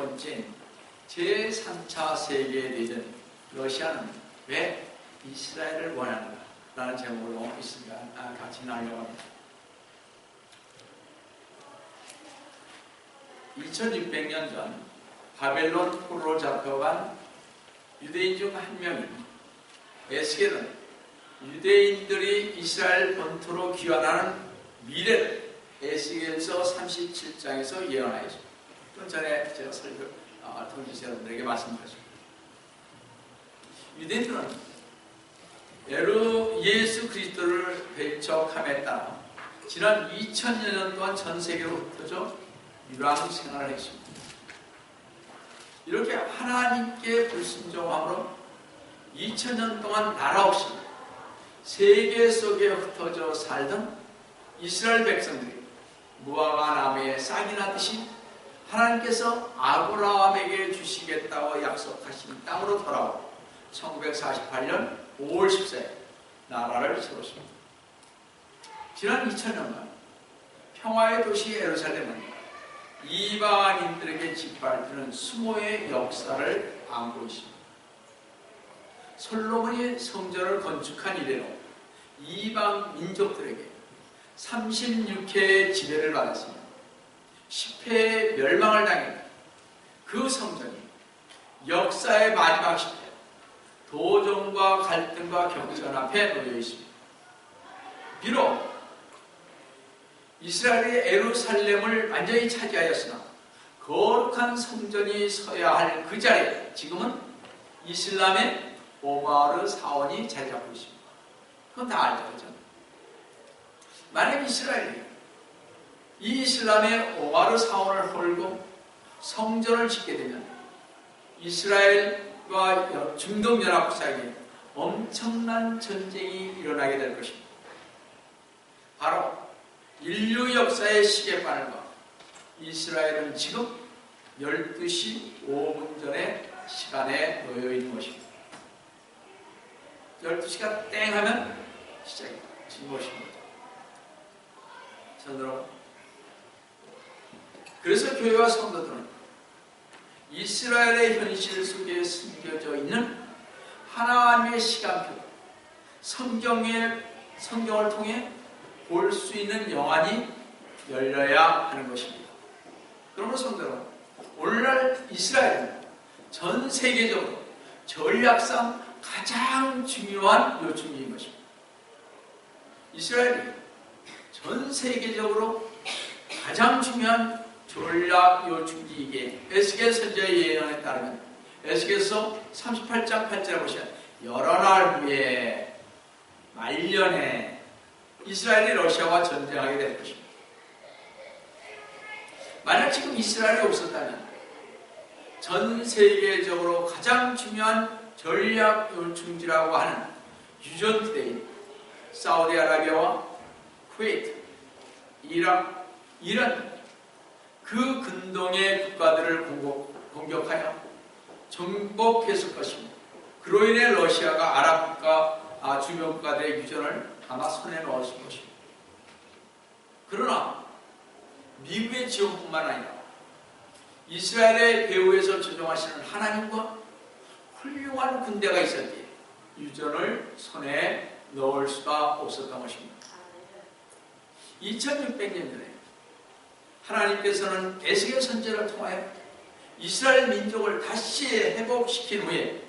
번째인 제3차 세계대전, 러시아는 왜 이스라엘을 원하는가? 라는 제목으로 있습니다. 같이 나누려고 합니다. 2600년 전 바벨론 포로로 잡혀간 유대인 중 한 명인 에스겔은 유대인들이 이스라엘 본토로 귀환하는 미래를 에스겔서 37장에서 예언하였습니다. 좀 전에 제가 통지서 여러분들에게 말씀드렸습니다. 유대인들은 예수 그리스도를 배척함에 따라 지난 2000여 년 동안 전 세계로 흩어져 유랑 생활을 했습니다. 이렇게 하나님께 불순종함으로 2000년 동안 나라 없이 세계 속에 흩어져 살던 이스라엘 백성들이 무화과 나무에 싹이 나듯이 하나님께서 아브라함에게 주시겠다고 약속하신 땅으로 돌아오고 1948년 5월 14일 나라를 세웠습니다. 지난 2000년간 평화의 도시 예루살렘은 이방인들에게 짓밟히는 수모의 역사를 안고 있습니다. 솔로몬이 성전을 건축한 이래로 이방 민족들에게 36회의 지배를 받았으며 10회의 멸망을 당했다. 그 성전이 역사의 마지막 시대 도전과 갈등과 경전 앞에 놓여 있습니다. 비록 이스라엘이 예루살렘을 완전히 차지하였으나 거룩한 성전이 서야 할 그 자리에 지금은 이슬람의 오마르 사원이 자리 잡고 있습니다. 그건 다 알죠, 그렇죠? 만약 이스라엘이 이 이슬람의 오마르 사원을 헐고 성전을 짓게 되면 이스라엘과 중동연합국 사이에 엄청난 전쟁이 일어나게 될 것입니다. 바로 인류 역사의 시계바늘과 이스라엘은 지금 12시 5분 전의 시간에 놓여 있는 것입니다. 12시가 땡 하면 시작이 지금 것입니다. 여러분, 그래서 교회와 성도들은 이스라엘의 현실 속에 숨겨져 있는 하나님의 시간표, 성경을 통해 볼 수 있는 영안이 열려야 하는 것입니다. 그러므로 성도는 오늘날 이스라엘은 전 세계적으로 전략상 가장 중요한 요충지인 것입니다. 이스라엘이 전 세계적으로 가장 중요한 전략 요충지이기에 에스겔 선지자의 예언에 따르면 에스겔서 38장 8절에 보시면 여러 날 후에 말년에 이스라엘이 러시아와 전쟁하게 될 것입니다. 만약 지금 이스라엘이 없었다면 전 세계적으로 가장 중요한 전략 요충지라고 하는 유전지대인 사우디아라비아와 쿠웨이트, 이란, 이란 그 근동의 국가들을 공격하여 정복했을 것입니다. 그로 인해 러시아가 아랍 국가, 주변 국가들의 유전을 아마 손에 넣었을 것입니다. 그러나 미국의 지원뿐만 아니라 이스라엘의 배후에서 조종하시는 하나님과 훌륭한 군대가 있었기에 유전을 손에 넣을 수가 없었던 것입니다. 2600년 전에 하나님께서는 에스겔 선지자를 통하여 이스라엘 민족을 다시 회복시킨 후에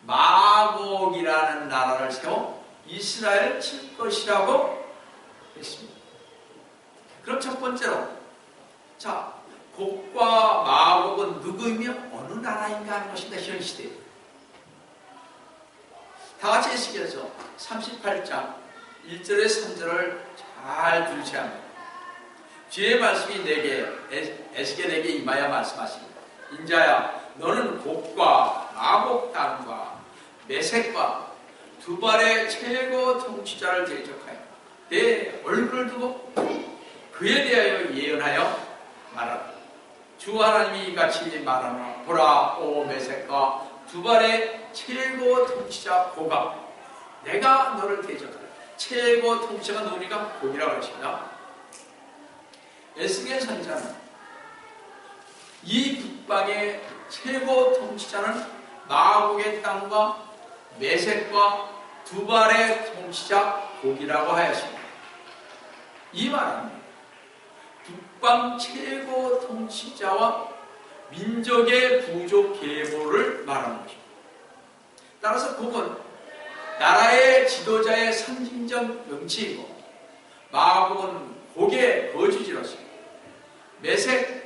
마곡이라는 나라를 세워 이스라엘을 칠 것이라고 했습니다. 그럼 첫 번째로, 자, 곡과 마곡은 누구이며 어느 나라인가 하는 것입니다. 현 시대에. 다 같이 에스겔서 38장 1절의 3절을 잘 들으셔야 합니다. 주의 말씀이 내게 에스겔에게 임하여 말씀하십니다. 인자야, 너는 곡과 마곡 땅과 메색과 두발의 최고 통치자를 대적하여 내 얼굴을 두고 그에 대하여 예언하여 말하라. 주 하나님이 이같이 말하노라. 보라, 오 메색과 두발의 최고 통치자 고가, 내가 너를 대적하라. 최고 통치자가 누구니까? 고기라고 하십니다. 에스겔 선지자는 이 북방의 최고 통치자는 마곡의 땅과 메섹과 두발의 통치자 곡이라고 하였습니다. 이 말은 북방 최고 통치자와 민족의 부족 계보를 말하는 것입니다. 따라서 곡은 나라의 지도자의 상징적 명칭이고, 마곡은 곡의 거주지로서, 메섹,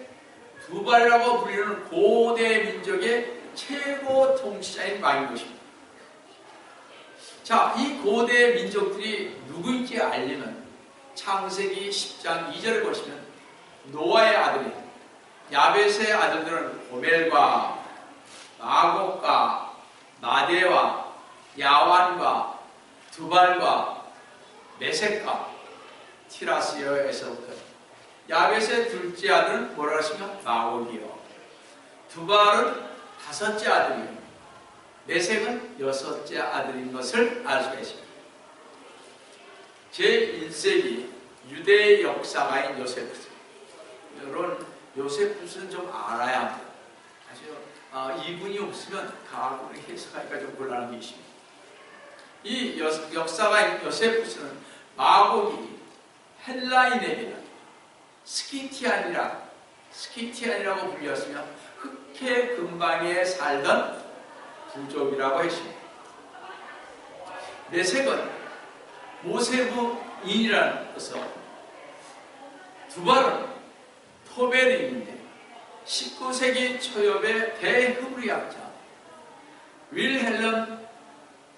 두발이라고 불리는 고대 민족의 최고 통치자인 왕인 것입니다. 자, 이 고대 민족들이 누구인지 알리는 창세기 10장 2절을 보시면, 노아의 아들인 야벳의 아들들은 고멜과 마곡과 마대와 야완과 두발과 메섹과 티라스여에서부터, 야벳의 둘째 아들은 뭐라 하십니까? 마곡이요. 두발은 다섯째 아들이요. 메섹은 여섯째 아들인 것을 알 수가 있습니다. 제1세기 유대의 역사가인 요세푸스. 여러분, 요세푸스는 좀 알아야 합니다. 사실 이분이 없으면 가학으로 해석하기가 좀 곤란한 게 있습니다. 이 역사가인 요세푸스는 마곡이 헬라인에게는 스키티안이라고 불렸으며 흑해 근방에 살던 부족이라고 했습니다. 메섹은 모세부인이라는 뜻으로, 두발은 토베르인인데 19세기 초엽의 대흐브리학자 윌헬름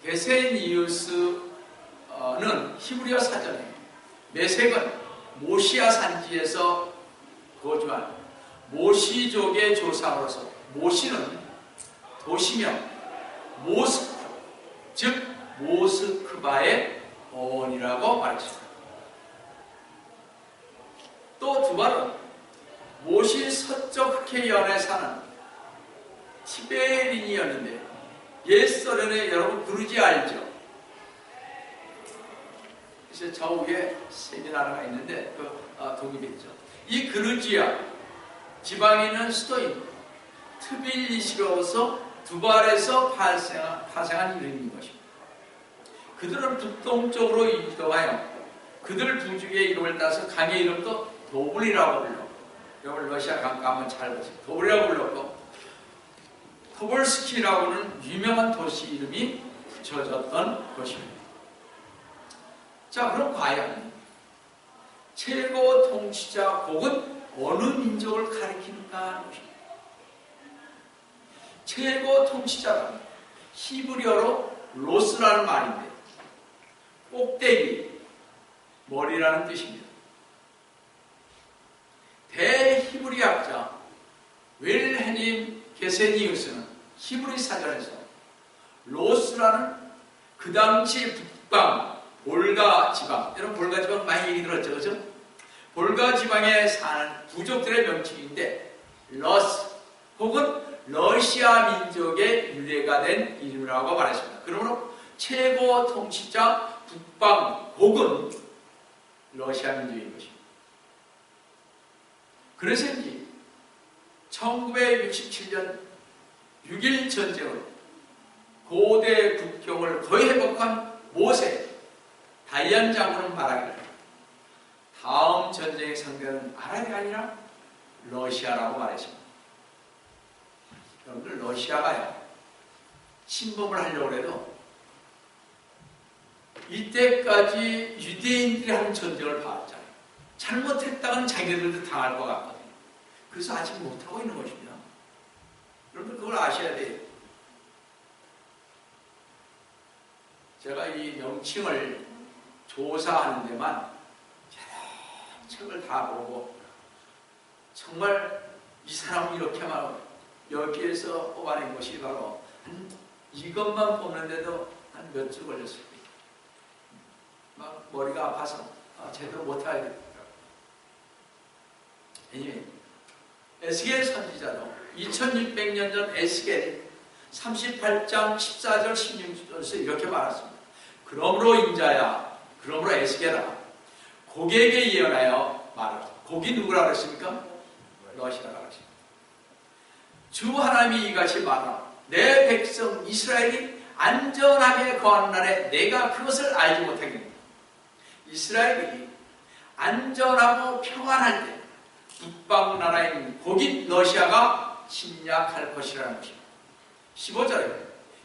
게세니우스는 히브리어 사전에 메섹은 모시아 산지에서 거주한 모시족의 조상으로서, 모시는 도시명 모스크, 즉 모스크바의 어원이라고 말했습니다. 또 두발은 모시 서쪽 흑해연에 사는 티베리니언인데, 옛소련에 여러분 그루지 알죠? 그래서 좌우에 세 개 나라가 있는데 독립했죠. 이 그루지아 지방에 있는 수도인 트빌리시로서 두발에서 파생한 이름인 것입니다. 그들은 북동쪽으로 이동하여 그들 부족의 이름을 따서 강의 이름도 도블이라고 불렀고, 여러분 러시아 강 가면 잘 보세요. 도블이라고 불렀고, 토벌스키라고는 유명한 도시 이름이 붙여졌던 것입니다. 자, 그럼 과연 최고 통치자 곡은 어느 민족을 가리키는가 하는 것입니다. 최고 통치자는 히브리어로 로스라는 말인데, 꼭대기, 머리라는 뜻입니다. 대히브리학자 윌헬름 게세니우스는 히브리 사전에서 로스라는 그 당시 북방 볼가 지방, 여러분 볼가 지방 많이 얘기 들었죠, 그죠? 볼가 지방에 사는 부족들의 명칭인데, 러스 혹은 러시아 민족의 유래가 된 이름이라고 말했습니다. 그러므로 최고 통치자 북방 곡은 러시아 민족인 것입니다. 그래서인지 1967년 6.1 전쟁으로 고대 국경을 거의 회복한 모세 다이안 장군은 말하기를, 다음 전쟁의 상대는 아랍이 아니라 러시아라고 말했습니다. 여러분들, 러시아가요, 침범을 하려고 해도 이때까지 유대인들이 하는 전쟁을 봐왔잖아요. 잘못했다가는 자기들도 당할 것 같거든요. 그래서 아직 못하고 있는 것입니다. 여러분들 그걸 아셔야 돼요. 제가 이 명칭을 조사하는 데만 여러 책을 다 보고, 정말 이 사람은 이렇게 말하고, 여기에서 뽑아낸 것이 바로 이것만 보는데도 한 몇 주 걸렸을 거예요. 막 머리가 아파서 제대로 못하겠더라고요. 왜냐면 에스겔 선지자도 2600년 전 에스겔 38장 14절 16절에서 이렇게 말했습니다. 그러므로 인자야, 그러므로 에스겔아, 곡에게 예언하여 말하라. 곡이 누구라 그랬습니까? 러시아라 그랬습니다. 주 하나님이 이같이 말하라. 내 백성 이스라엘이 안전하게 거하는 날에 내가 그것을 알지 못하겠느냐. 이스라엘이 안전하고 평안할 때 북방 나라인 고깃 러시아가 침략할 것이라는 것입니다. 15절에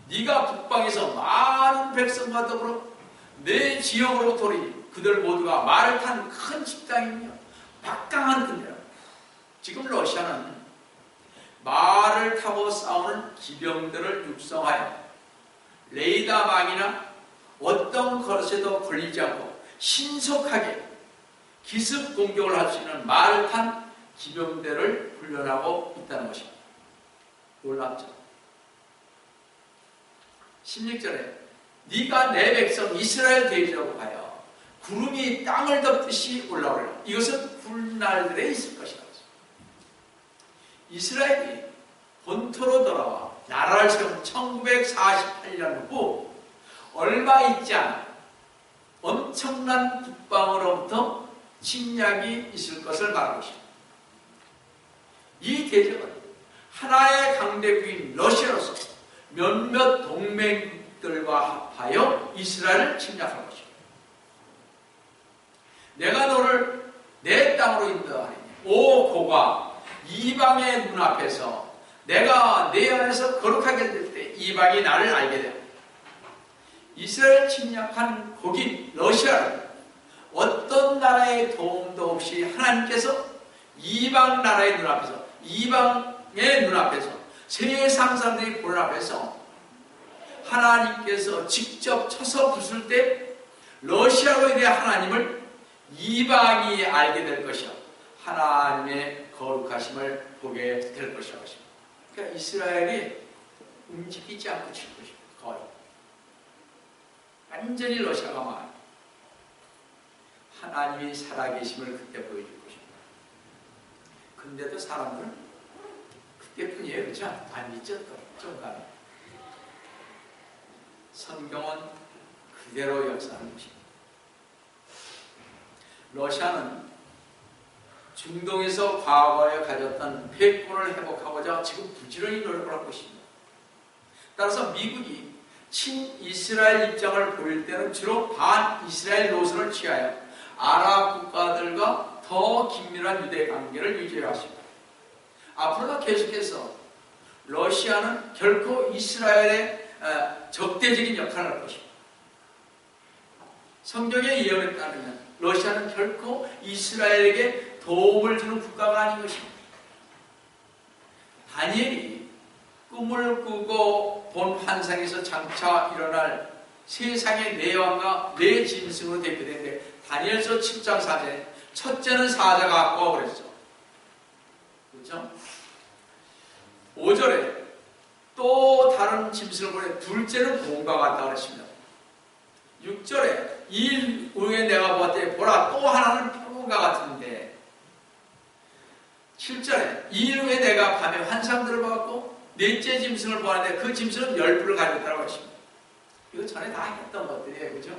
네가 북방에서 많은 백성과 더불어 내 지역으로부터 오리니 그들 모두가 말을 탄 큰 집단이며 막강한 군대라. 지금 러시아는 말을 타고 싸우는 기병들을 육성하여 레이더망이나 어떤 것에도 걸리지 않고 신속하게 기습 공격을 할 수 있는 말을 탄 기병대를 훈련하고 있다는 것입니다. 놀랍죠? 16절에 네가 내 백성 이스라엘 대지라고 하여 구름이 땅을 덮듯이 올라오리라. 이것은 굴날들에 있을 것이다. 이스라엘이 본토로 돌아와 나라를 세운 1948년 후 얼마 있지 않아 엄청난 북방으로부터 침략이 있을 것을 말하고 있습니다. 이 대적은 하나의 강대국인 러시아로서 몇몇 동맹들과 합하여 이스라엘을 침략할 것입니다. 내가 너를 내 땅으로 인도하리니 오 고가 이방의 눈앞에서 내가 내 안에서 거룩하게 될 때 이방이 나를 알게 되고 이스라엘 침략한 고깃 러시아를 어떤 나라의 도움도 없이 하나님께서 이방 나라의 눈앞에서 이방의 눈앞에서 세상 사람들이 보는 앞에서 하나님께서 직접 쳐서 부술 때 러시아로 인해 하나님을 이방이 알게 될 것이요 하나님의 거룩하심을 보게 될 것이라고 하십니다. 그러니까 이스라엘이 움직이지 않고 칠 것입니다. 거의 완전히 러시아가 망합니다. 하나님이 살아계심을 그때 보여줄 것입니다. 근데도 사람들은 그때뿐이에요. 그렇죠? 안 믿죠? 좀 가면 성경은 그대로 역사하는 것입니다. 러시아는 중동에서 과거에 가졌던 패권을 회복하고자 지금 부지런히 노력을 하고 있습니다. 따라서 미국이 친이스라엘 입장을 보일 때는 주로 반이스라엘 노선을 취하여 아랍 국가들과 더 긴밀한 유대 관계를 유지해 왔습니다. 앞으로도 계속해서 러시아는 결코 이스라엘의 적대적인 역할을 할 것입니다. 성경의 예언에 따르면 러시아는 결코 이스라엘에게 도움을 주는 국가가 아닌 것입니다. 다니엘이 꿈을 꾸고 본 환상에서 장차 일어날 세상의 내왕과 내 짐승으로 대표되는데 다니엘서 7장 4절에 첫째는 사자가 같고 그랬죠. 그렇죠? 5절에 또 다른 짐승을 보내 둘째는 곰과 같다고 그랬습니다. 6절에 이 후에 내가 보았더니 보라 또 하나는 표범과 같은데 7절에 이 후에 내가 밤에 환상들을 보았고 넷째 짐승을 보았는데 그 짐승은 10뿔을 가지고 있다고 했습니다. 이거 전에 다 했던 것들이에요. 그죠?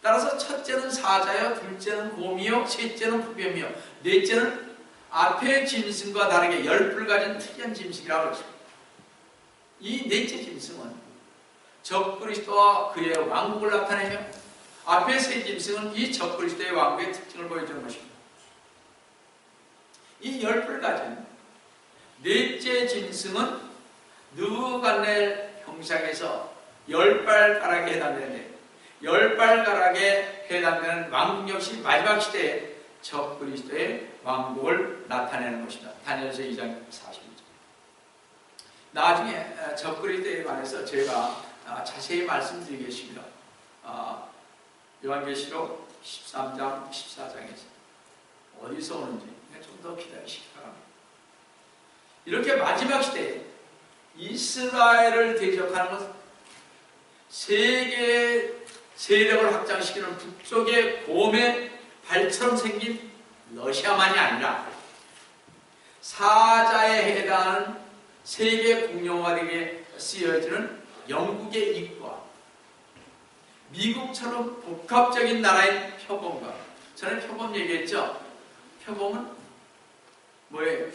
따라서 첫째는 사자요, 둘째는 곰이요, 셋째는 푸뱀이요, 넷째는 앞의 짐승과 다르게 10뿔 가진 특이한 짐승이라고 했습니다. 이 넷째 짐승은 적그리스도와 그의 왕국을 나타내며 앞에 세 짐승은 이 적그리스도의 왕국의 특징을 보여주는 것입니다. 이 10뿔 가진 넷째 짐승은 느부갓네살 형상에서 10발가락에 해당되는데 10발가락에 해당되는 왕국 역시 마지막 시대에 적그리스도의 왕국을 나타내는 것입니다. 다니엘서 2장 40절. 나중에 적그리스도에 관해서 제가 자세히 말씀드리겠습니다. 요한계시록 13장, 14장에서 어디서 오는지 좀 더 기다리시기 바랍니다. 이렇게 마지막 시대에 이스라엘을 대적하는 것은 세계 세력을 확장시키는 북쪽의 곰의 발처럼 생긴 러시아만이 아니라 사자에 해당하는 세계 공용화되게 쓰여지는 영국의 입과 미국처럼 복합적인 나라인 표범과 전에 표범 얘기했죠? 표범은 뭐예요?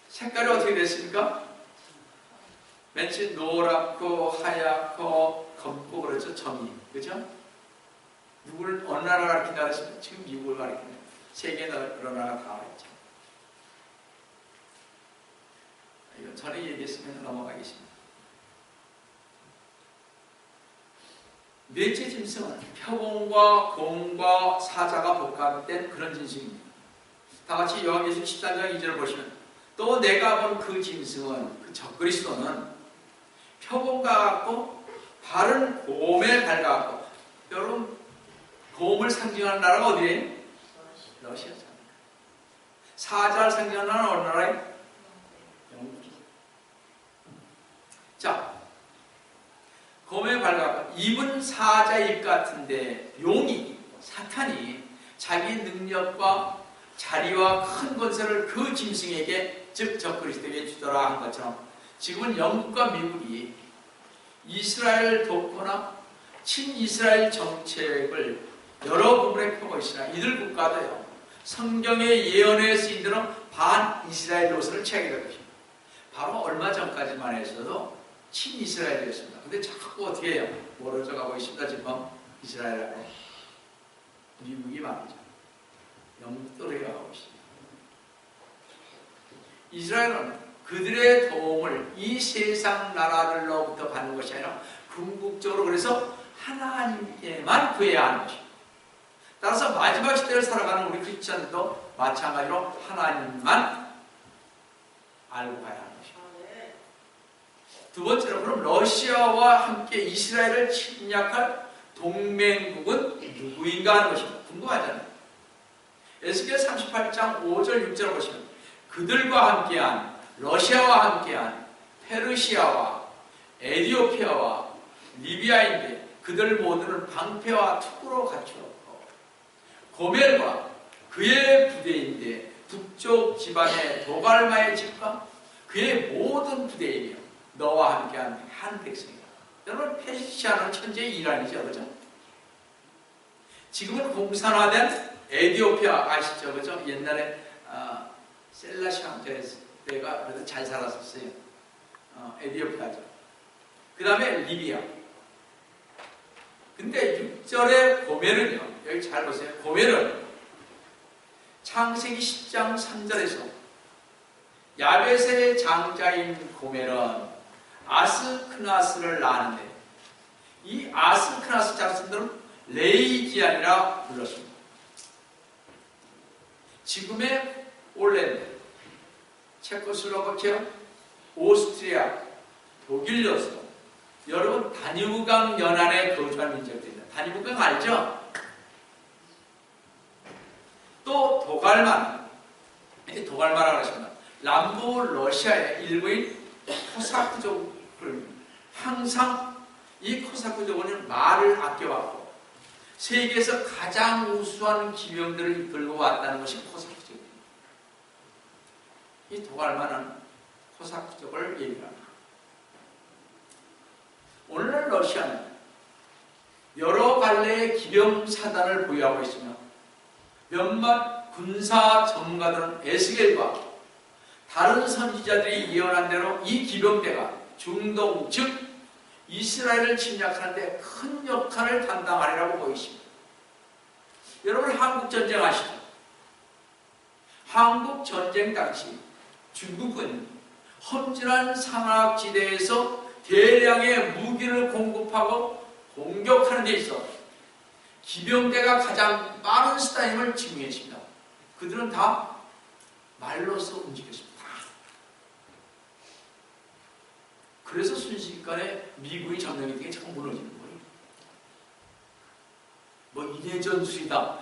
색깔이 어떻게 됐습니까? 왠지 노랗고 하얗고 검고 그렇죠. 점이. 그죠? 누구를 어느 나라 가리킨다 그랬습니까? 지금 미국을 가리키네. 세계 여러 나라 다 있죠. 이건 전에 얘기했으면 넘어가겠습니다. 넷째 짐승은 표본과 곰과 사자가 복합된 그런 짐승입니다. 다 같이 요한계시록 13장 2절을 보시면 또 내가 본 그 짐승은 그 적그리스도는 표본과 같고 발은 곰에 밟아갖고 여러분 곰을 상징하는 나라가 어디예요? 러시아잖아요. 사자를 상징하는 나라는 어느 나라예요? 영국이죠. 자, 곰에 밟아갖고 입은 사자 입 같은데 용이 사탄이 자기 능력과 자리와 큰 권세를 그 짐승에게 즉 적그리스도에게 주더라 한 것처럼 지금은 영국과 미국이 이스라엘을 돕거나 친이스라엘 정책을 여러 부분에 펴고 있으나 이들 국가도요 성경의 예언에 쓰인 대로 반이스라엘 노선을 취하게 될 것입니다. 바로 얼마 전까지만 해서도 친이스라엘이었습니다. 근데 자꾸 어떻게 해요? 멀어져 가고 있습니다. 지금 이스라엘하고 미국이 말이죠. 영국도 내려가고 있습니다. 이스라엘은 그들의 도움을 이 세상 나라들로부터 받는 것이 아니라 궁극적으로 그래서 하나님께만 구해야 하는 것입니다. 따라서 마지막 시대를 살아가는 우리 크리스천들도 마찬가지로 하나님만 알고 가야 하는 것입니다. 두 번째로 그럼 러시아와 함께 이스라엘을 침략할 동맹국은 누구인가 하는 것입니다. 궁금하잖아요. 에스겔 38장 5절 6절을 보시면 그들과 함께한 러시아와 함께한 페르시아와 에디오피아와 리비아인데 그들 모두는 방패와 투구로 갖추었고 고멜과 그의 부대인데 북쪽 지방의 도갈마의 집과 그의 모든 부대이며 너와 함께한 한 백성이다. 여러분 페르시아는 천재 이란이죠. 그죠? 지금은 공산화된 에디오피아 아시죠? 그죠? 옛날에 셀라시앙 때가 그래도 잘 살았었어요. 에디오피아죠. 그 다음에 리비아. 근데 6절의 고멜은요, 여기 잘 보세요. 고멜은 창세기 10장 3절에서 야벳의 장자인 고멜은 아스크나스를 낳았는데 이 아스크나스 자손들은 레이기안이라 불렀습니다. 지금의 폴란드, 체코슬로바키아, 오스트리아, 독일로서 여러분 다뉴브강 연안에 거주한 민족들입니다. 다뉴브강 알죠? 또 도갈마라고 하십니다. 남부 러시아의 일부인 코사크족을 항상 이 코사크족은 말을 아껴왔고 세계에서 가장 우수한 기병들을 이끌고 왔다는 것이 코사크족입니다. 이 도갈마는 코사크족을 얘기합니다. 오늘날 러시아는 여러 갈래의 기병 사단을 보유하고 있으며 몇몇 군사 전문가들은 에스겔과 다른 선지자들이 예언한 대로 이 기병대가 중동 즉 이스라엘을 침략하는 데 큰 역할을 담당하리라고 보이십니다. 여러분 한국전쟁 아시죠? 한국전쟁 당시 중국은 험준한 산악지대에서 대량의 무기를 공급하고 공격하는 데 있어 기병대가 가장 빠른 수단임을 증명했습니다. 그들은 다 말로서 움직였습니다. 그래서 순식간에 미국이 점령이 되게 자꾸 무너지는 거예요. 뭐 인해전술이다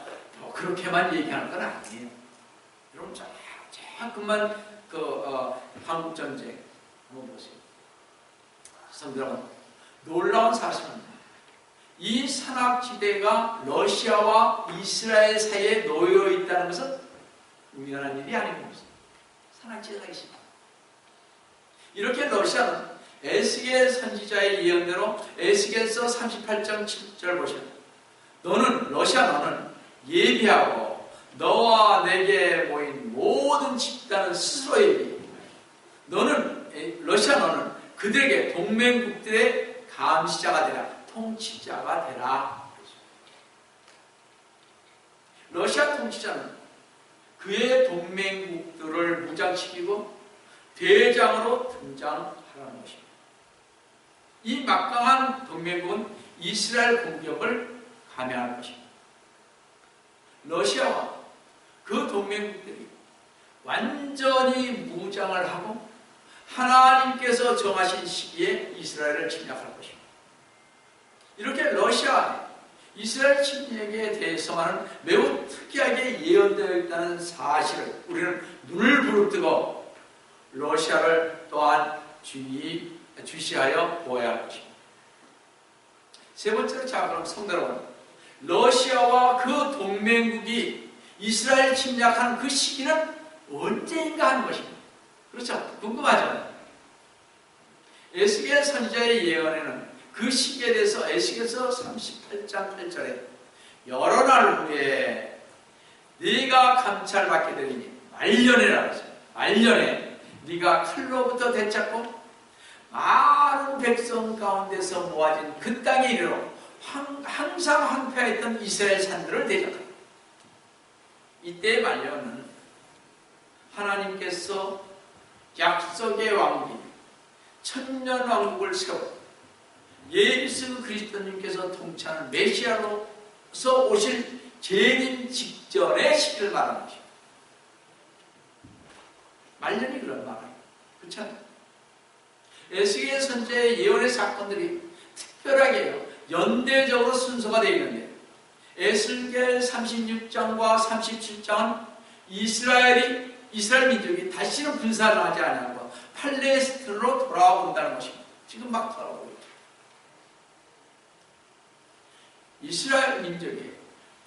그렇게만 얘기하는 건 아니에요. 여러분 조금만 한국전쟁 한번 보세요. 성들은 놀라운 사실은 이 산악지대가 러시아와 이스라엘 사이에 놓여 있다는 것은 우연한 일이 아닙니다. 산악지대가 있습니다. 이렇게 러시아는 에스겔 선지자의 예언대로 에스겔서 38장 7절 보시면 너는 예비하고 너와 내게 모인 모든 집단은 스스로에게 러시아 너는 그들에게 동맹국들의 감시자가 되라, 통치자가 되라. 러시아 통치자는 그의 동맹국들을 무장시키고 대장으로 등장하라는 것입니다. 이 막강한 동맹국은 이스라엘 공격을 감행할 것입니다. 러시아와 그 동맹국들이 완전히 무장을 하고 하나님께서 정하신 시기에 이스라엘을 침략할 것입니다. 이렇게 러시아 이스라엘 침략에 대해서만은 매우 특이하게 예언되어 있다는 사실을 우리는 눈을 부릅뜨고 러시아를 또한 주시하여 보아야 할 것입니다. 세 번째로, 자, 그럼 성도 여러분, 러시아와 그 동맹국이 이스라엘 침략하는 그 시기는 언제인가 하는 것입니다. 그렇죠? 궁금하죠? 에스겔 선지자의 예언에는 그 시기에 대해서 에스겔서 38장 8절에 여러 날 후에 네가 감찰받게 되리니 말년에라 그랬어요. 말년에 네가 칼로부터 되찾고 많은 백성 가운데서 모아진 그 땅에 이르러 항상 황폐했던 이스라엘 산들을 대적한다. 이때의 말년은 하나님께서 약속의 왕국인 천년 왕국을 세워 예수 그리스도님께서 통치하는 메시아로서 오실 재림 직전의 시기를 말하는 것입니다. 말년이 그런 말이에요. 그렇지 않아요? 에스겔 선지자의 예언의 사건들이 특별하게 연대적으로 순서가 되어 있는데 에스겔 36장과 37장은 이스라엘 민족이 다시는 분산을 하지 않고 팔레스틴으로 돌아온다는 것입니다. 지금 막 돌아오고 있죠. 이스라엘 민족이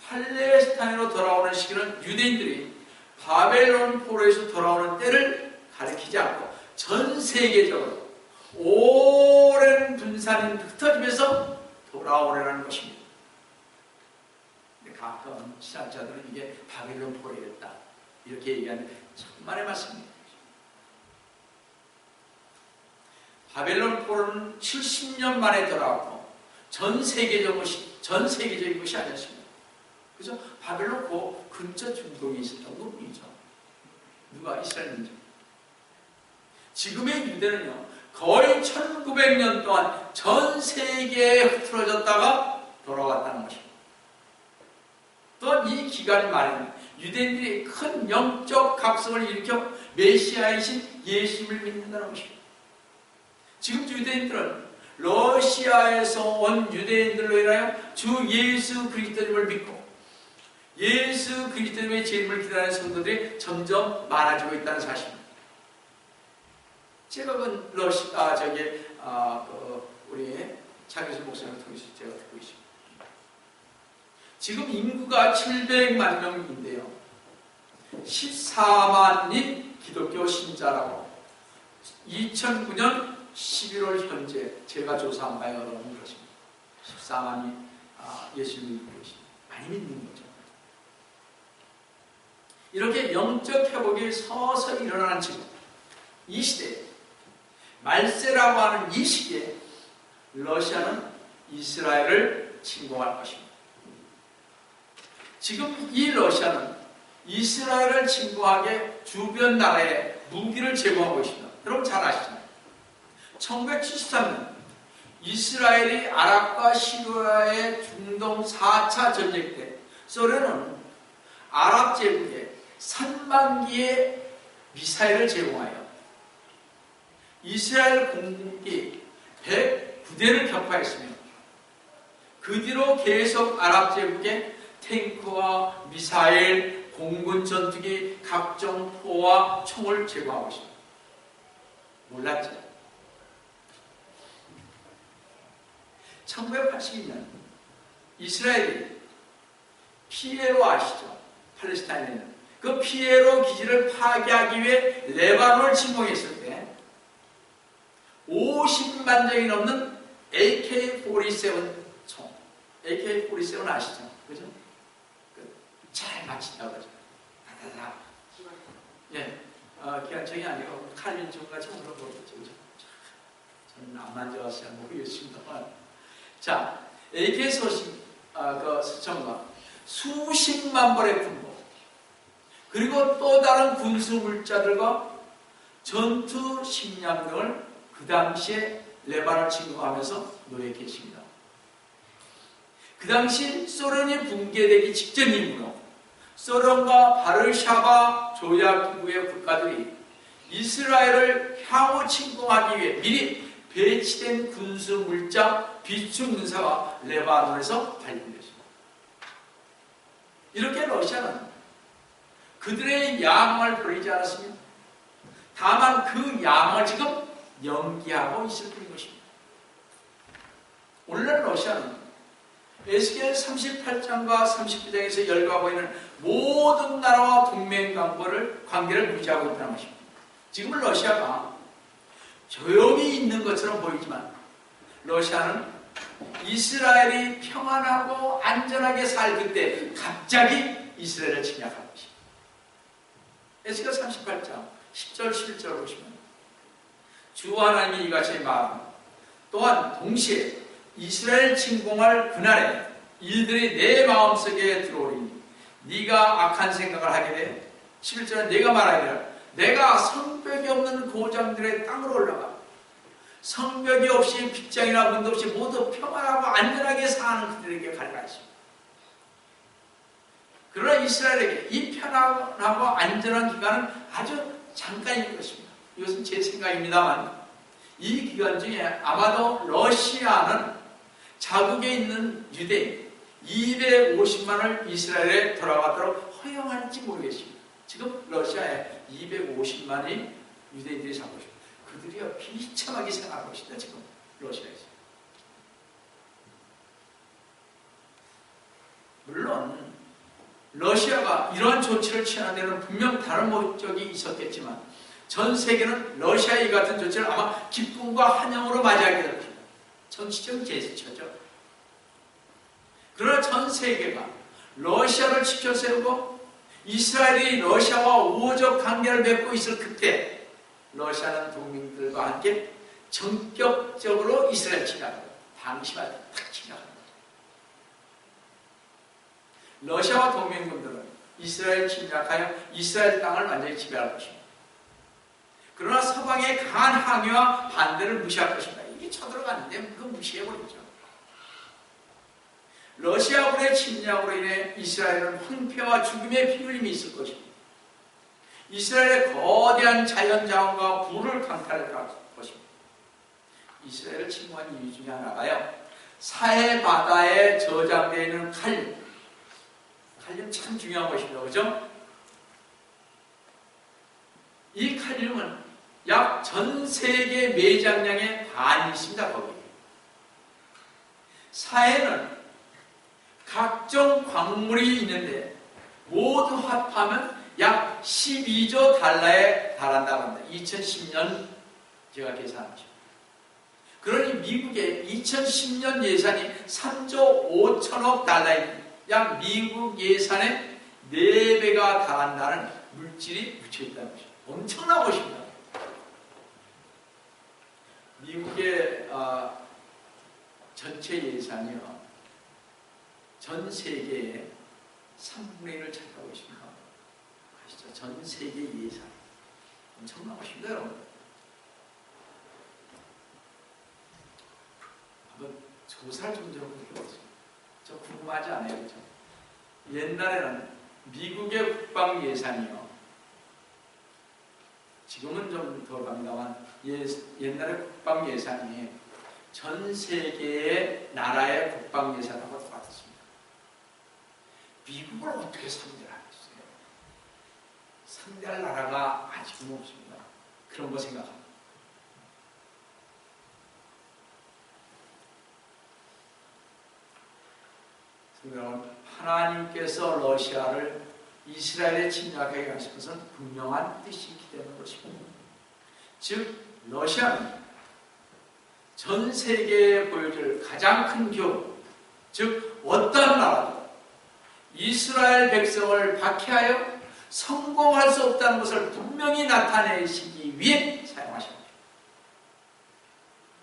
팔레스타인으로 돌아오는 시기는 유대인들이 바벨론 포로에서 돌아오는 때를 가리키지 않고 전 세계적으로 오랜 분산이 흩어지면서 돌아오려는 것입니다. 근데 가끔 신학자들은 이게 바벨론 포로였다 이렇게 얘기하는데 정말의 말씀입니다. 바벨론 포로는 70년 만에 돌아왔고 전 세계적인 것이 아니었습니다. 그래서 바벨론 근처 중동에 있었던 것뿐이죠. 누가? 이스라엘 민족. 지금의 유대는요, 거의 1900년 동안 전 세계에 흐트러졌다가 돌아왔다는 것입니다. 또한 이 기간 말에는 유대인들이 큰 영적 각성을 일으켜 메시아이신 예수님을 믿는다는 것입니다. 지금 유대인들은 러시아에서 온 유대인들로 인하여 주 예수 그리스도님을 믿고 예수 그리스도님의 재림을 기다리는 성도들이 점점 많아지고 있다는 사실입니다. 제가 우리 장교수 목사님을 통해서 제가 듣고 있습니다. 지금 인구가 700만 명인데요. 14만이 기독교 신자라고 2009년 11월 현재 제가 조사한 바에 의하면 그렇습니다. 14만이 예수님을 믿고 계십니다. 많이 믿는 거죠. 이렇게 영적 회복이 서서히 일어나는 지금 이 시대에 말세라고 하는 이 시기에 러시아는 이스라엘을 침공할 것입니다. 지금 이 러시아는 이스라엘을 침공하게 주변 나라에 무기를 제공하고 있습니다. 여러분 잘 아시잖아요. 1973년 이스라엘이 아랍과 시리아의 중동 4차 전쟁 때 소련은 아랍 제국에 3만 개의 미사일을 제공하여 이스라엘 공군기 109대를 격파했으며 그 뒤로 계속 아랍 제국에 탱크와 미사일, 공군 전투기, 각종 포와 총을 제공하고 있습니다. 몰랐죠? 1982년 이스라엘이 피에로 아시죠? 팔레스타인에 있는 그 피에로 기지를 파괴하기 위해 레바논을 침공했을 때 50만 정이 넘는 AK-47 총, AK-47 아시죠? 그죠? 잘 맞힌다고 하죠. 다다다. 예. 기관총이 아니고 칼빈총 같이 물어보겠죠. 저는 안 만져서 잘 모르겠습니다만. 자, AK 그 수천과 수십만 벌의 군복, 그리고 또 다른 군수 물자들과 전투 식량 등을 그 당시에 레바논을 침공하면서 놓여 계십니다. 그 당시 소련이 붕괴되기 직전이므로 소련과 바르샤바 조약기구의 국가들이 이스라엘을 향후 침공하기 위해 미리 배치된 군수 물자 비축 문사가 레바논에서 발견됐습니다. 이렇게 러시아는 그들의 야망을 버리지 않았습니다. 다만 그 야망을 지금 연기하고 있을 뿐인 것입니다. 오늘날 러시아는 에스겔 38장과 39장에서 열거하고 있는 모든 나라와 동맹 관계를 유지하고 있다는 것입니다. 지금은 러시아가 조용히 있는 것처럼 보이지만 러시아는 이스라엘이 평안하고 안전하게 살 그때 갑자기 이스라엘을 침략한 것입니다. 에스겔 38장 10절 11절을 보시면 주 하나님이 이같이 말합니다. 또한 동시에 이스라엘 침공할 그날에 일들이 내 마음속에 들어오리니 네가 악한 생각을 하게 돼 11절에 내가 말하기를 내가 성벽이 없는 고장들의 땅으로 올라가 성벽이 없이 빗장이나 문도 없이 모두 평안하고 안전하게 사는 그들에게 갈까 했습니다. 그러나 이스라엘에게 이 편안하고 안전한 기간은 아주 잠깐일 것입니다. 이것은 제 생각입니다만 이 기간 중에 아마도 러시아는 자국에 있는 유대인 250만을 이스라엘에 돌아가도록 허용할지 모르겠습니다. 지금 러시아에 250만의 유대인들이 살고 있습니다. 그들이요 비참하게 생각하고 있습니다. 지금 러시아에서. 물론 러시아가 이러한 조치를 취하는 데는 분명 다른 목적이 있었겠지만 전 세계는 러시아의 같은 조치를 아마 기쁨과 환영으로 맞이하게 될 것입니다. 정치적 제스처죠. 그러나 전 세계가 러시아를 지켜 세우고 이스라엘이 러시아와 우호적 관계를 맺고 있을 그때 러시아는 동맹들과 함께 전격적으로 이스라엘 침략하고 방심하다 탁 침략합니다. 러시아와 동맹군들은 이스라엘 침략하여 이스라엘 땅을 완전히 지배할 것입니다. 그러나 서방의 강한 항의와 반대를 무시할 것입니다. 이게 쳐들어갔는데 그거 무시해버리죠. 러시아군의 침략으로 인해 이스라엘은 황폐와 죽음의 피 흘림이 있을 것입니다. 이스라엘의 거대한 자연자원과 부를 강탈할 것입니다. 이스라엘을 침공한 이유 중에 하나가요, 사해 바다에 저장되어 있는 칼륨. 칼륨 참 중요한 것입니다. 그죠? 이 칼륨은 약 전 세계 매장량의 반이 있습니다. 거기. 사해는 각종 광물이 있는데 모두 합하면 약 12조 달러에 달한다고 합니다. 2010년 제가 계산한 것입니다. 그러니 미국의 2010년 예산이 3조 5천억 달러입니다. 약 미국 예산의 4배가 달한다는 물질이 묻혀있다는 것입니다. 엄청난 것입니다. 미국의 전체 예산이요, 전 세계의 3분의 1을 차지하고 있습니다. 아시죠? 전 세계 예산. 엄청난 것입니다, 여러분. 한번 조사를 좀 해보세요. 저 궁금하지 않아요, 그렇죠? 옛날에는 미국의 국방 예산이요, 지금은 좀 더 갑니다만 옛날에 국방 예산이 전 세계의 나라의 국방 예산하고 똑같았습니다. 미국을 어떻게 상대를 하겠어요? 상대할 나라가 아직은 없습니다. 그런 거 생각합니다. 여러분, 하나님께서 러시아를 이스라엘에 침략하게 하신 것은 분명한 뜻이 있기 때문인 것입니다. 즉, 러시아는 전 세계에 보여줄 가장 큰 교훈, 즉 어떤 나라도 이스라엘 백성을 박해하여 성공할 수 없다는 것을 분명히 나타내시기 위해 사용하십니다.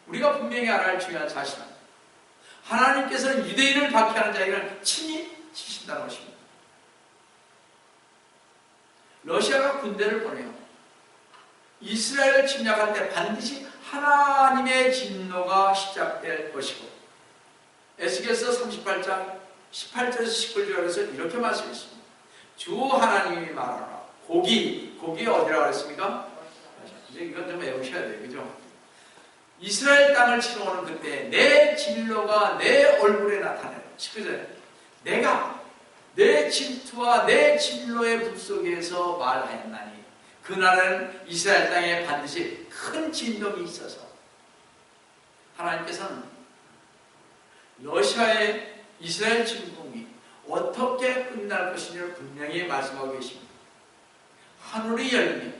우리가 분명히 알아야 할 중요한 사실은 하나님께서는 유대인을 박해하는 자에게는 친히 치신다는 것입니다. 러시아가 군대를 보내요. 이스라엘을 침략할 때 반드시 하나님의 진노가 시작될 것이고, 에스겔서 38장 18절에서 19절에서 이렇게 말씀했습니다. 주 하나님이 말하라. 고기 어디라고 했습니까? 이제 이건 좀 외우셔야 돼요. 그죠? 이스라엘 땅을 치러 오는 그때 내 진노가 내 얼굴에 나타나요. 19절에 내가 내 질투와 내 진노의 불 속에서 말하였나니 그날은 이스라엘 땅에 반드시 큰 진동이 있어서 하나님께서는 러시아의 이스라엘 침공이 어떻게 끝날 것인지를 분명히 말씀하고 계십니다. 하늘이 열리며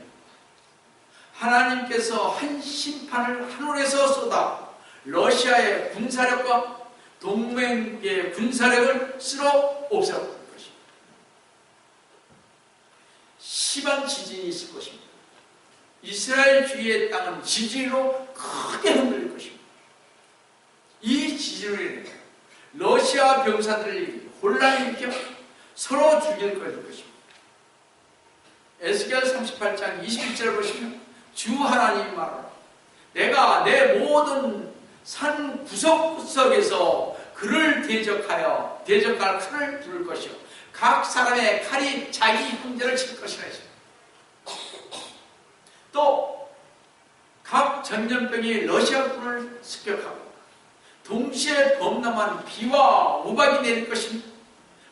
하나님께서 한 심판을 하늘에서 쏟아 러시아의 군사력과 동맹의 군사력을 쓸어 없애버릴 것입니다. 심한 지진이 있을 것입니다. 이스라엘 주위의 땅은 지진으로 크게 흔들릴 것입니다. 이 지진으로 인해 러시아 병사들이 혼란을 일으켜 서로 죽일 것입니다. 에스겔 38장 21절을 보시면 주 하나님이 말하라. 내가 내 모든 산 구석구석에서 그를 대적할 칼을 두를 것이요 각 사람의 칼이 자기 형제를 칠 것이라 했습니다. 또 각 전염병이 러시아군을 습격하고 동시에 범람한 비와 우박이 내릴 것입니다.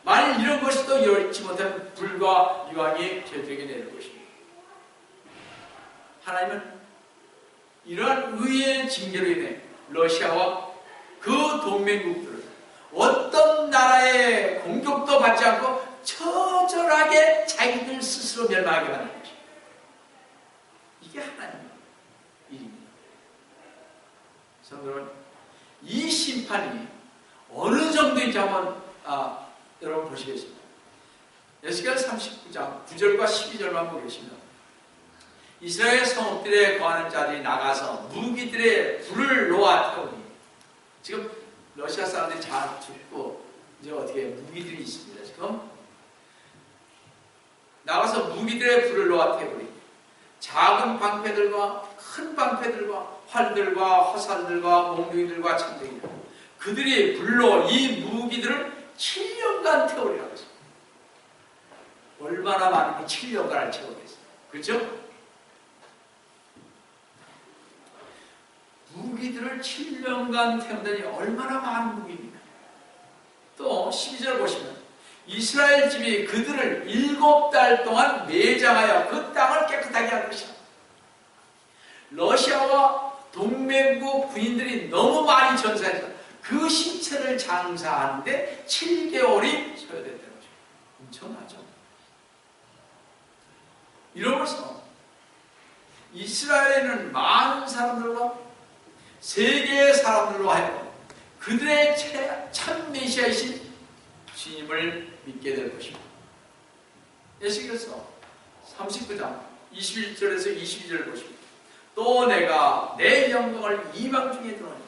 만일 이런 것이 또 열지 못하면 불과 유황이 저들에게 내릴 것입니다. 하나님은 이러한 의의 징계로 인해 러시아와 그 동맹국들을 어떤 나라의 공격도 받지 않고 처절하게 자기들 스스로 멸망하게 만든 것입니다. 이게 하나님의 일입니다. 성도 여러분, 이 심판이 어느 정도인지 한번 여러분 보시겠습니다. 에스겔 39장 9절과 12절만 보겠습니다. 이스라엘 성읍들에 거하는 자들이 나가서 무기들의 불을 놓아 태우니, 지금 러시아 사람들이 잘 죽고 이제 어떻게 무기들이 있습니다. 지금 나가서 무기들의 불을 놓아 태우니 작은 방패들과 큰 방패들과 활들과 화살들과 몽둥이들과 창들이다. 그들이 불로 이 무기들을 7년간 태우리라고 했습니다. 얼마나 많은 게 7년간을 채우겠어요. 그렇죠? 무기들을 7년간 태운다니 얼마나 많은 무기입니까? 또 12절 보시면 이스라엘 집이 그들을 7달 동안 매장하여 그 땅을 깨끗하게 할 것이다. 러시아와 동맹국 군인들이 너무 많이 전사해서 그 신체를 장사하는데 7개월이 소요된다는 거죠. 엄청나죠? 이러면서 이스라엘에는 많은 사람들과 세계의 사람들로 하여금 그들의 참 메시아이신 주님을 믿게 될 것입니다. 에스겔서 39장 21절에서 22절을 보십니다. 또 내가 내 영광을 이방 중에 드러내니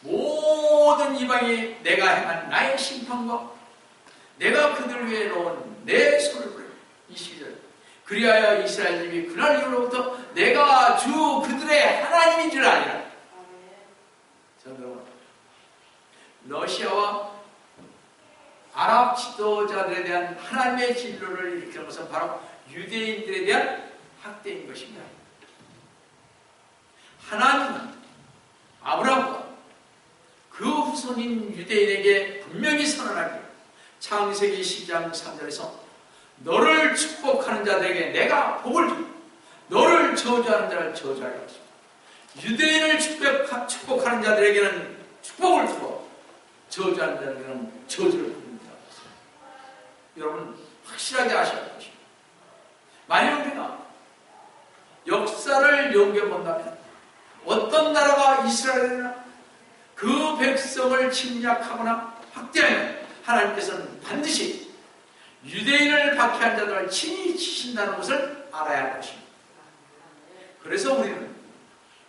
모든 이방이 내가 행한 나의 심판과 내가 그들 위에 놓은 내 손을 부려. 22절 그리하여 이스라엘 집이 그날 이후로부터 내가 주 그들의 하나님인 줄 아니라. 러시아와 아랍 지도자들에 대한 하나님의 진노를 일으키는 것은 바로 유대인들에 대한 학대인 것입니다. 하나님은 아브라함과 그 후손인 유대인에게 분명히 선언하기를 창세기 12장 3절에서 너를 축복하는 자들에게 내가 복을 주고 너를 저주하는 자를 저주하게 하겠습니다. 유대인을 축복하는 자들에게는 축복을 주고 저주하는 자들에게는 저주를 부립니다. 여러분 확실하게 아셔야 할 것입니다. 만약 우리가 역사를 연결본다면 어떤 나라가 이스라엘이나 그 백성을 침략하거나 학대하면 하나님께서는 반드시 유대인을 박해한 자들을 친히 치신다는 것을 알아야 할 것입니다. 그래서 우리는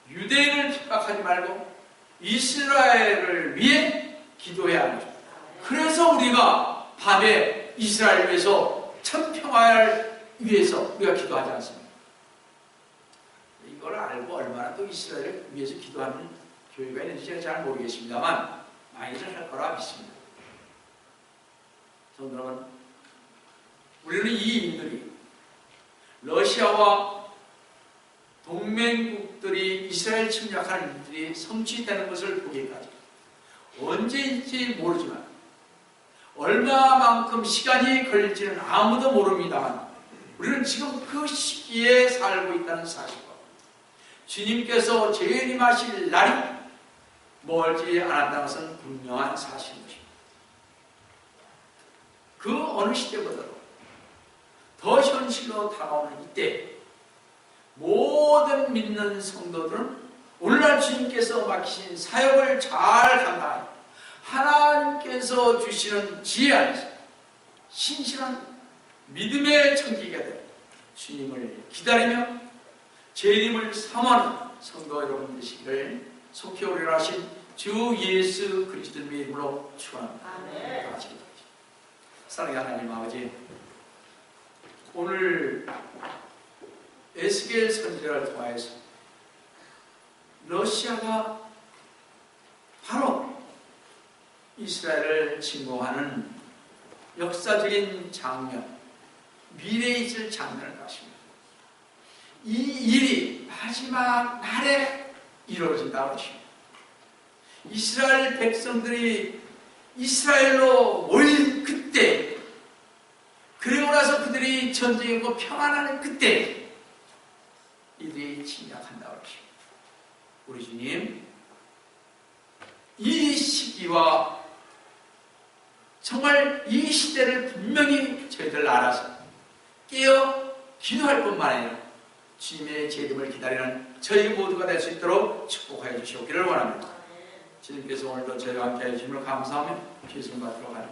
유대인을 핍박하지 말고 이스라엘을 위해 기도해야 하는 것입니다. 그래서 우리가 밤에 이스라엘을 위해서 천평화를 위해서 우리가 기도하지 않습니까? 이걸 알고 얼마나 또 이스라엘을 위해서 기도하는 교회가 있는지 제가 잘 모르겠습니다만 많이들 할 거라 믿습니다. 성도 여러분, 우리는 이 일들이 러시아와 동맹국들이 이스라엘 침략하는 일들이 성취되는 것을 보기까지 언제인지 모르지만 얼마만큼 시간이 걸릴지는 아무도 모릅니다만 우리는 지금 그 시기에 살고 있다는 사실과 주님께서 재림하실 날이 멀지 않았다는 것은 분명한 사실인 것입니다. 그 어느 시대보다도 더 현실로 다가오는 이때 모든 믿는 성도들은 오늘날 주님께서 맡기신 사역을 잘 감당하여 하나님께서 주시는 지혜 안에서 신실한 믿음의 청지기가 되어 주님을 기다리며 재림을 사모하는 성도 여러분 되시기를 속히 오리라 하신 주 예수 그리스도의 이름으로 축원합니다. 사랑하는 하나님 아버지, 오늘 에스겔 선지자를 통하여서 러시아가 바로 이스라엘을 침공하는 역사적인 장면, 미래에 있을 장면을 가십니다. 이 일이 마지막 날에 이루어진다고 하십니다. 이스라엘 백성들이 이스라엘로 모인 그때, 그리고 나서 그들이 전쟁이고 평안하는 그때 이들이 침략한다고 하십니다. 우리 주님, 이 시기와 정말 이 시대를 분명히 저희들 알아서 깨어 기도할 뿐만 아니라 주님의 재림을 기다리는 저희 모두가 될 수 있도록 축복하여 주시옵기를 원합니다. 주님께서 오늘도 저희와 함께 해주심을 감사하며 기승 받도록 하는